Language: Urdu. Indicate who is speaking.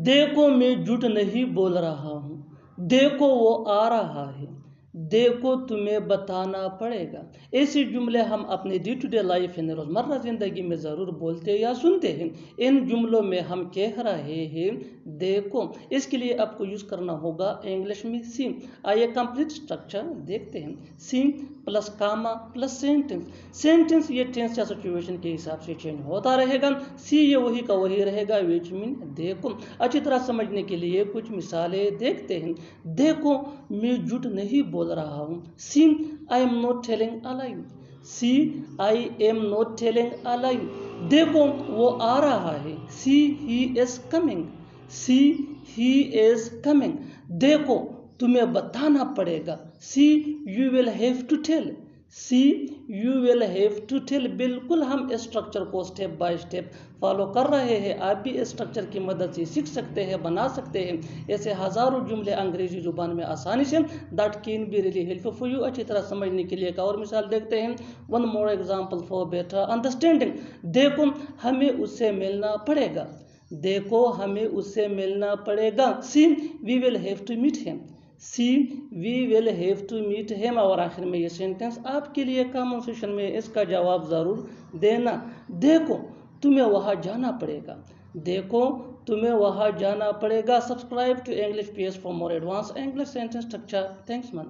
Speaker 1: دیکھو میں جھوٹ نہیں بول رہا ہوں، دیکھو وہ آ رہا ہے، دیکھو تمہیں بتانا پڑے گا۔ ایسے جملے ہم اپنے ڈے ٹو ڈے لائف یعنی روزمرہ زندگی میں ضرور بولتے یا سنتے ہیں۔ ان جملوں میں ہم کہہ رہے ہیں دیکھو، اس کے لیے آپ کو یوز کرنا ہوگا انگلش میں سی۔ آئیے کمپلیٹ اسٹرکچر دیکھتے ہیں۔ C plus comma plus sentence. Sentence یہ ٹینس یا سچویشن کے حساب سے چینج ہوتا رہے گا۔ سی یہ وہی کا وہی رہے گا، وچ مین دیکھو۔ اچھی طرح سمجھنے کے لیے کچھ مثالیں دیکھتے ہیں۔ دیکھو میں جھوٹ نہیں بول رہا ہوں۔ See I am not telling a lie. See I am not telling a lie. دیکھو وہ آ رہا ہے۔ See he is coming. See he is coming. دیکھو تمہیں بتانا پڑے گا۔ See you will have to tell. See you will have to tell. بالکل ہم اس اسٹرکچر کو اسٹیپ بائی اسٹیپ فالو کر رہے ہیں۔ آپ بھی اس اسٹرکچر کی مدد سے سیکھ سکتے ہیں، بنا سکتے ہیں ایسے ہزاروں جملے انگریزی زبان میں آسانی سے۔ That can be really help for you. اچھی طرح سمجھنے کے لیے ایک اور مثال دیکھتے ہیں۔ One more example for better understanding. دیکھو ہمیں اس سے ملنا پڑے گا۔ دیکھو ہمیں اس سے ملنا پڑے گا۔ سی وی ول ہیو ٹو میٹ ہم۔ سی وی ول ہیو ٹو میٹ ہم۔ اور آخر میں یہ سینٹنس آپ کے لیے کامن سیشن میں اس کا جواب ضرور دینا۔ دیکھو تمہیں وہاں جانا پڑے گا۔ دیکھو تمہیں وہاں جانا پڑے گا۔ Subscribe to English PS for more advance English sentence structure. Thanks من۔